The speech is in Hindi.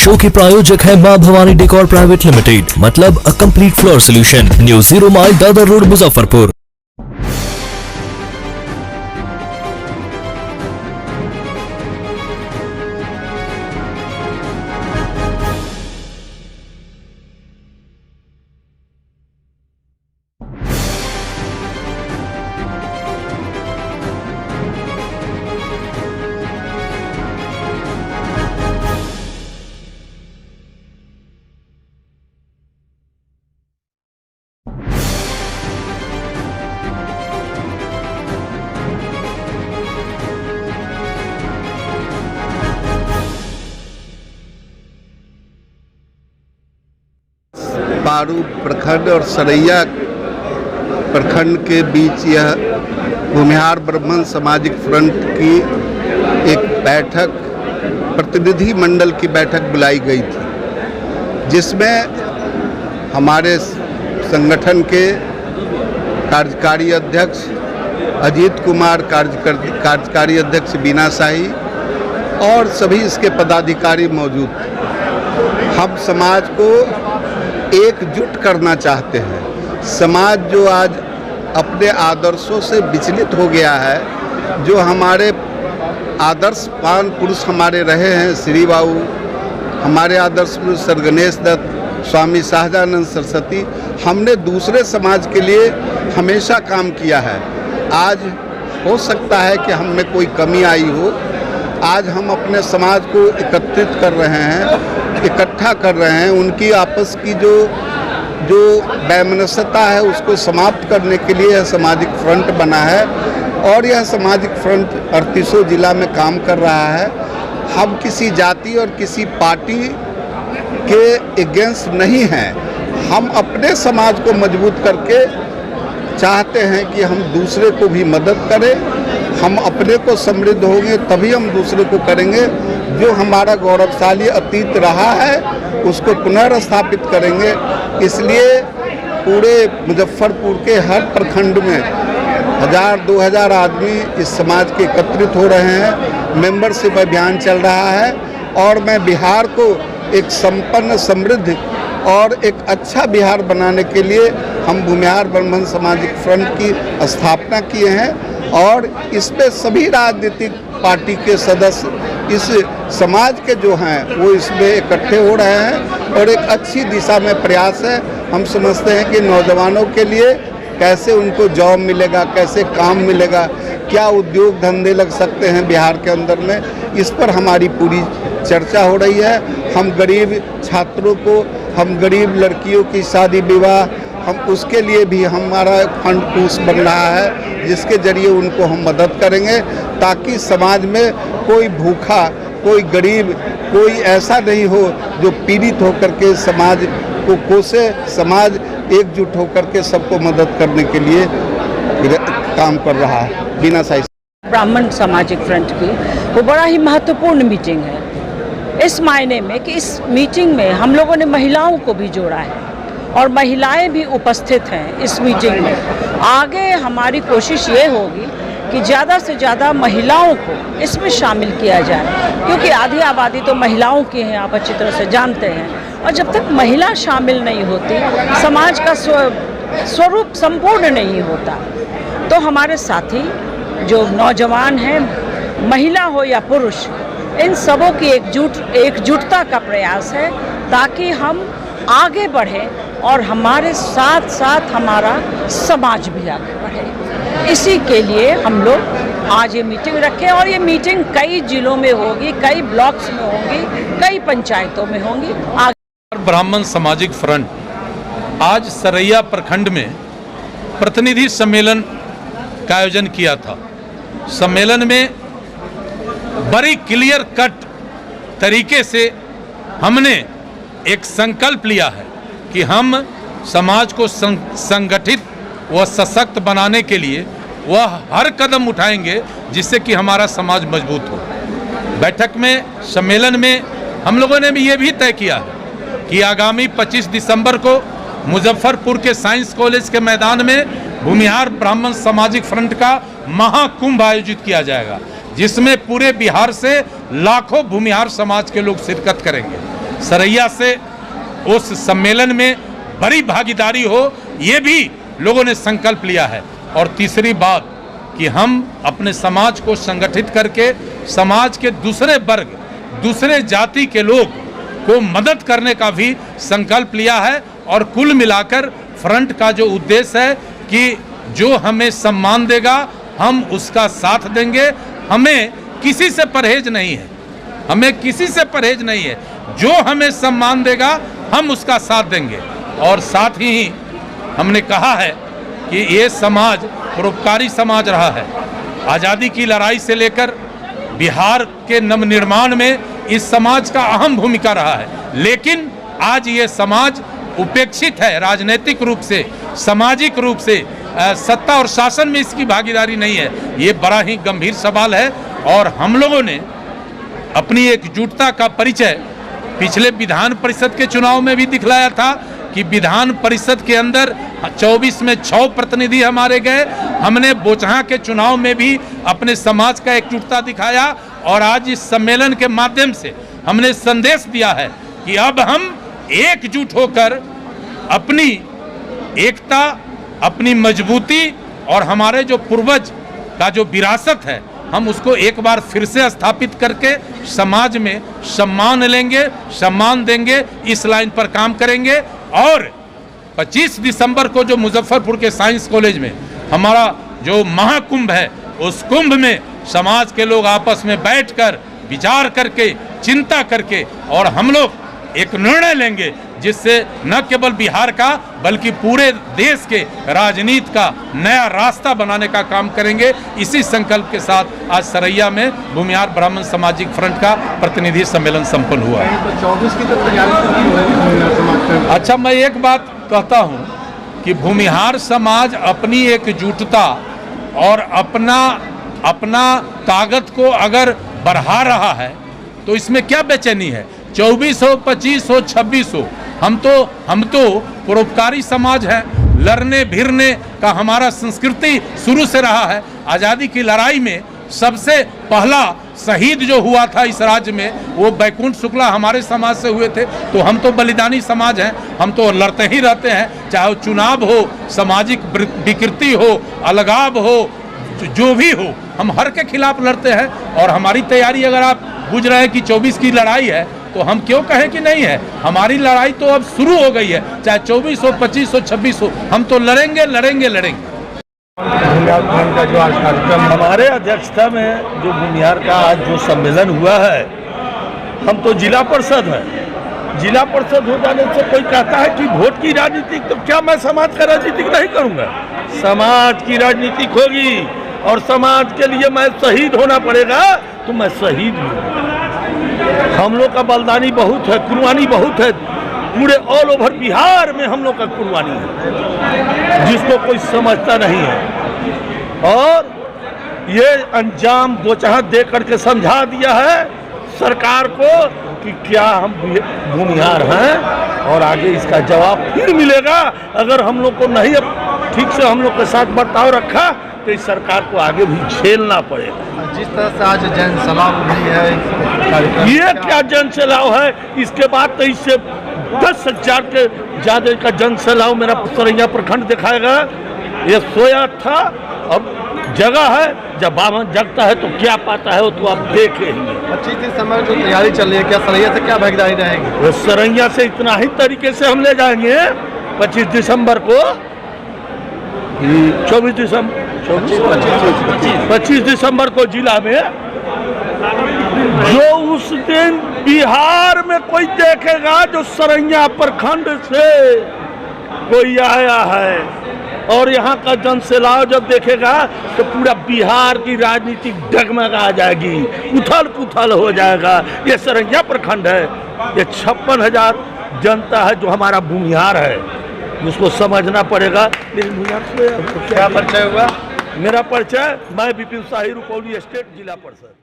शो के प्रायोजक है मां भवानी डेकोर प्राइवेट लिमिटेड, मतलब a complete floor solution, new 0 mile Dadar road, Muzaffarpur. Paru प्रखंड और सरैया प्रखंड के बीच यह भूमिहार ब्राह्मण सामाजिक फ्रंट की एक बैठक, प्रतिनिधि मंडल की बैठक बुलाई गई थी, जिसमें हमारे संगठन के कार्यकारी अध्यक्ष अजीत कुमार, कार्यकारी अध्यक्ष बीना शाही और सभी इसके पदाधिकारी मौजूद थे। हम समाज को एकजुट करना चाहते हैं। समाज जो आज अपने आदर्शों से विचलित हो गया है, जो हमारे आदर्शवान पुरुष हमारे रहे हैं, श्री बाबू, हमारे आदर्श पुरुष सर गणेश दत्त, स्वामी शाहजानंद सरस्वती, हमने दूसरे समाज के लिए हमेशा काम किया है। आज हो सकता है कि हम में कोई कमी आई हो, आज हम अपने समाज को एकत्रित कर रहे हैं, इकट्ठा कर रहे हैं। उनकी आपस की जो वैमनस्यता है उसको समाप्त करने के लिए यह सामाजिक फ्रंट बना है और यह सामाजिक फ्रंट 38 जिला में काम कर रहा है। हम किसी जाति और किसी पार्टी के अगेंस्ट नहीं हैं। हम अपने समाज को मजबूत करके चाहते हैं कि हम दूसरे को भी मदद करें। हम अपने को समृद्ध होंगे तभी हम दूसरे को करेंगे। जो हमारा गौरवशाली अतीत रहा है उसको पुनर्स्थापित करेंगे। इसलिए पूरे मुजफ्फरपुर के हर प्रखंड में 1000-2000 आदमी इस समाज के एकत्रित हो रहे हैं। मेंबरशिप अभियान चल रहा है और मैं बिहार को एक संपन्न, समृद्ध और एक अच्छा बिहार बनाने के लिए हम भूमिहार ब्राह्मण सामाजिक फ्रंट की स्थापना किए हैं और इस पे सभी राजनीतिक पार्टी के सदस्य, इस समाज के जो हैं वो इसमें इकट्ठे हो रहे हैं और एक अच्छी दिशा में प्रयास है। हम समझते हैं कि नौजवानों के लिए कैसे उनको जॉब मिलेगा, कैसे काम मिलेगा, क्या उद्योग धंधे लग सकते हैं बिहार के अंदर में, इस पर हमारी पूरी चर्चा हो रही है। हम गरीब छात्रों को, हम गरीब लड़कियों की शादी विवाह, हम उसके लिए भी हमारा फंड पुश बन रहा है, जिसके जरिए उनको हम मदद करेंगे ताकि समाज में कोई भूखा, कोई गरीब, कोई ऐसा नहीं हो जो पीड़ित होकर के समाज को कोसे। समाज एकजुट होकर के सबको मदद करने के लिए काम कर रहा है। बिना शाही ब्राह्मण सामाजिक फ्रंट की वो बड़ा ही महत्वपूर्ण मीटिंग है, इस मायने में कि इस मीटिंग में हम लोगों ने महिलाओं को भी जोड़ा है और महिलाएं भी उपस्थित हैं इस मीटिंग में। आगे हमारी कोशिश ये होगी कि ज़्यादा से ज़्यादा महिलाओं को इसमें शामिल किया जाए, क्योंकि आधी आबादी तो महिलाओं की है, आप अच्छी तरह से जानते हैं। और जब तक महिला शामिल नहीं होती, समाज का स्वरूप संपूर्ण नहीं होता। तो हमारे साथी जो नौजवान हैं, महिला हो या पुरुष, इन सबों की एकजुटता का प्रयास है ताकि हम आगे बढ़ें और हमारे साथ साथ हमारा समाज भी आगे बढ़े। इसी के लिए हम लोग आज ये मीटिंग रखें और ये मीटिंग कई जिलों में होगी, कई ब्लॉक्स में होंगी, कई पंचायतों में होंगी। ब्राह्मण सामाजिक फ्रंट आज सरैया प्रखंड में प्रतिनिधि सम्मेलन का आयोजन किया था। सम्मेलन में बड़ी क्लियर कट तरीके से हमने एक संकल्प लिया है कि हम समाज को संगठित व सशक्त बनाने के लिए वह हर कदम उठाएंगे जिससे कि हमारा समाज मजबूत हो। बैठक में, सम्मेलन में हम लोगों ने भी ये भी तय किया है कि आगामी 25 दिसंबर को मुजफ्फरपुर के साइंस कॉलेज के मैदान में भूमिहार ब्राह्मण सामाजिक फ्रंट का महाकुंभ आयोजित किया जाएगा, जिसमें पूरे बिहार से लाखों भूमिहार समाज के लोग शिरकत करेंगे। सरैया से उस सम्मेलन में बड़ी भागीदारी हो, ये भी लोगों ने संकल्प लिया है। और तीसरी बात कि हम अपने समाज को संगठित करके समाज के दूसरे वर्ग, दूसरे जाति के लोग को मदद करने का भी संकल्प लिया है। और कुल मिलाकर फ्रंट का जो उद्देश्य है कि जो हमें सम्मान देगा हम उसका साथ देंगे। हमें किसी से परहेज नहीं है, हमें किसी से परहेज नहीं है। जो हमें सम्मान देगा हम उसका साथ देंगे। और साथ ही हमने कहा है कि ये समाज परोपकारी समाज रहा है। आज़ादी की लड़ाई से लेकर बिहार के नवनिर्माण में इस समाज का अहम भूमिका रहा है। लेकिन आज ये समाज उपेक्षित है, राजनीतिक रूप से, सामाजिक रूप से, सत्ता और शासन में इसकी भागीदारी नहीं है। ये बड़ा ही गंभीर सवाल है। और हम लोगों ने अपनी एकजुटता का परिचय पिछले विधान परिषद के चुनाव में भी दिखलाया था कि विधान परिषद के अंदर 24 में 6 प्रतिनिधि हमारे गए। हमने बोचहा के चुनाव में भी अपने समाज का एकजुटता दिखाया। और आज इस सम्मेलन के माध्यम से हमने संदेश दिया है कि अब हम एकजुट होकर अपनी एकता, अपनी मजबूती और हमारे जो पूर्वज का जो विरासत है हम उसको एक बार फिर से स्थापित करके समाज में सम्मान लेंगे, सम्मान देंगे। इस लाइन पर काम करेंगे। और 25 दिसंबर को जो मुजफ्फरपुर के साइंस कॉलेज में हमारा जो महाकुंभ है, उस कुंभ में समाज के लोग आपस में बैठकर विचार करके, चिंता करके और हम लोग एक निर्णय लेंगे जिससे न केवल बिहार का बल्कि पूरे देश के राजनीति का नया रास्ता बनाने का काम करेंगे। इसी संकल्प के साथ आज सरैया में भूमिहार ब्राह्मण सामाजिक फ्रंट का प्रतिनिधि सम्मेलन संपन्न हुआ। 24 की तैयारी। अच्छा, मैं एक बात कहता हूँ कि भूमिहार समाज अपनी एकजुटता और अपना ताकत को अगर बढ़ा रहा है तो इसमें क्या बेचैनी है। 24 हो, 25 हो, 26 हो, हम तो परोपकारी समाज है। लड़ने भिड़ने का हमारा संस्कृति शुरू से रहा है। आज़ादी की लड़ाई में सबसे पहला शहीद जो हुआ था इस राज्य में वो बैकुंठ शुक्ला हमारे समाज से हुए थे। तो हम तो बलिदानी समाज हैं, हम तो लड़ते ही रहते हैं। चाहे चुनाव हो, सामाजिक विकृति हो, अलगाव हो, जो भी हो, हम हर के खिलाफ लड़ते हैं। और हमारी तैयारी अगर आप बुझ रहे हैं कि 24 की लड़ाई है तो हम क्यों कहें कि नहीं है। हमारी लड़ाई तो अब शुरू हो गई है, चाहे 24 हो, 25 हो, 26 हो, हम तो लड़ेंगे लड़ेंगे लड़ेंगे। भूमिहार का जो आज कार्यक्रम हमारे अध्यक्षता में जो भूमिहार का आज जो सम्मेलन हुआ है, हम तो जिला परिषद हैं। जिला परिषद हो जाने से कोई कहता है कि वोट की राजनीति, तो क्या मैं समाज का राजनीति नहीं करूँगा। समाज की राजनीति होगी और समाज के लिए मैं शहीद होना पड़ेगा तो मैं शहीद हूँ। हम लोग का बलिदानी बहुत है, कुर्बानी बहुत है। पूरे ऑल ओवर बिहार में हम लोग का कुर्बानी है जिसको कोई समझता नहीं है। और ये अंजाम बोचहा दे करके समझा दिया है सरकार को कि क्या हम भूमिहार हैं। और आगे इसका जवाब फिर मिलेगा। अगर हम लोग को नहीं ठीक से हम लोग के साथ बर्ताव रखा तो इस सरकार को आगे भी झेलना पड़ेगा। जिस तरह से आज जन सलाह हुई है, ये क्या जन सलाह है। इसके बाद तो इससे 10,000 के ज़्यादा का जन सलाह मेरा सरैया प्रखंड दिखाएगा। ये सोया था अब जगह है, जब बावन जगता है तो क्या पाता है वो तो आप देखेंगे। 25 दिसंबर जो तैयारी चल रही है, क्या सरैया से क्या भागीदारी रहेगी? वो सरैया से इतना ही तरीके से हम ले जाएंगे 25 दिसंबर को, 25 दिसंबर को जिला में जो उस दिन बिहार में कोई देखेगा जो सरैया प्रखंड से कोई आया है और यहाँ का जनसैलाब जब देखेगा तो पूरा बिहार की राजनीति डगमगा जाएगी, उथल पुथल हो जाएगा। ये सरैया प्रखंड है, ये 56,000 जनता है जो हमारा भूमिहार है, उसको समझना पड़ेगा। लेकिन क्या परिचय हुआ? मेरा परिचय, मैं विपिन शाही, रुपौली स्टेट जिला परिषद।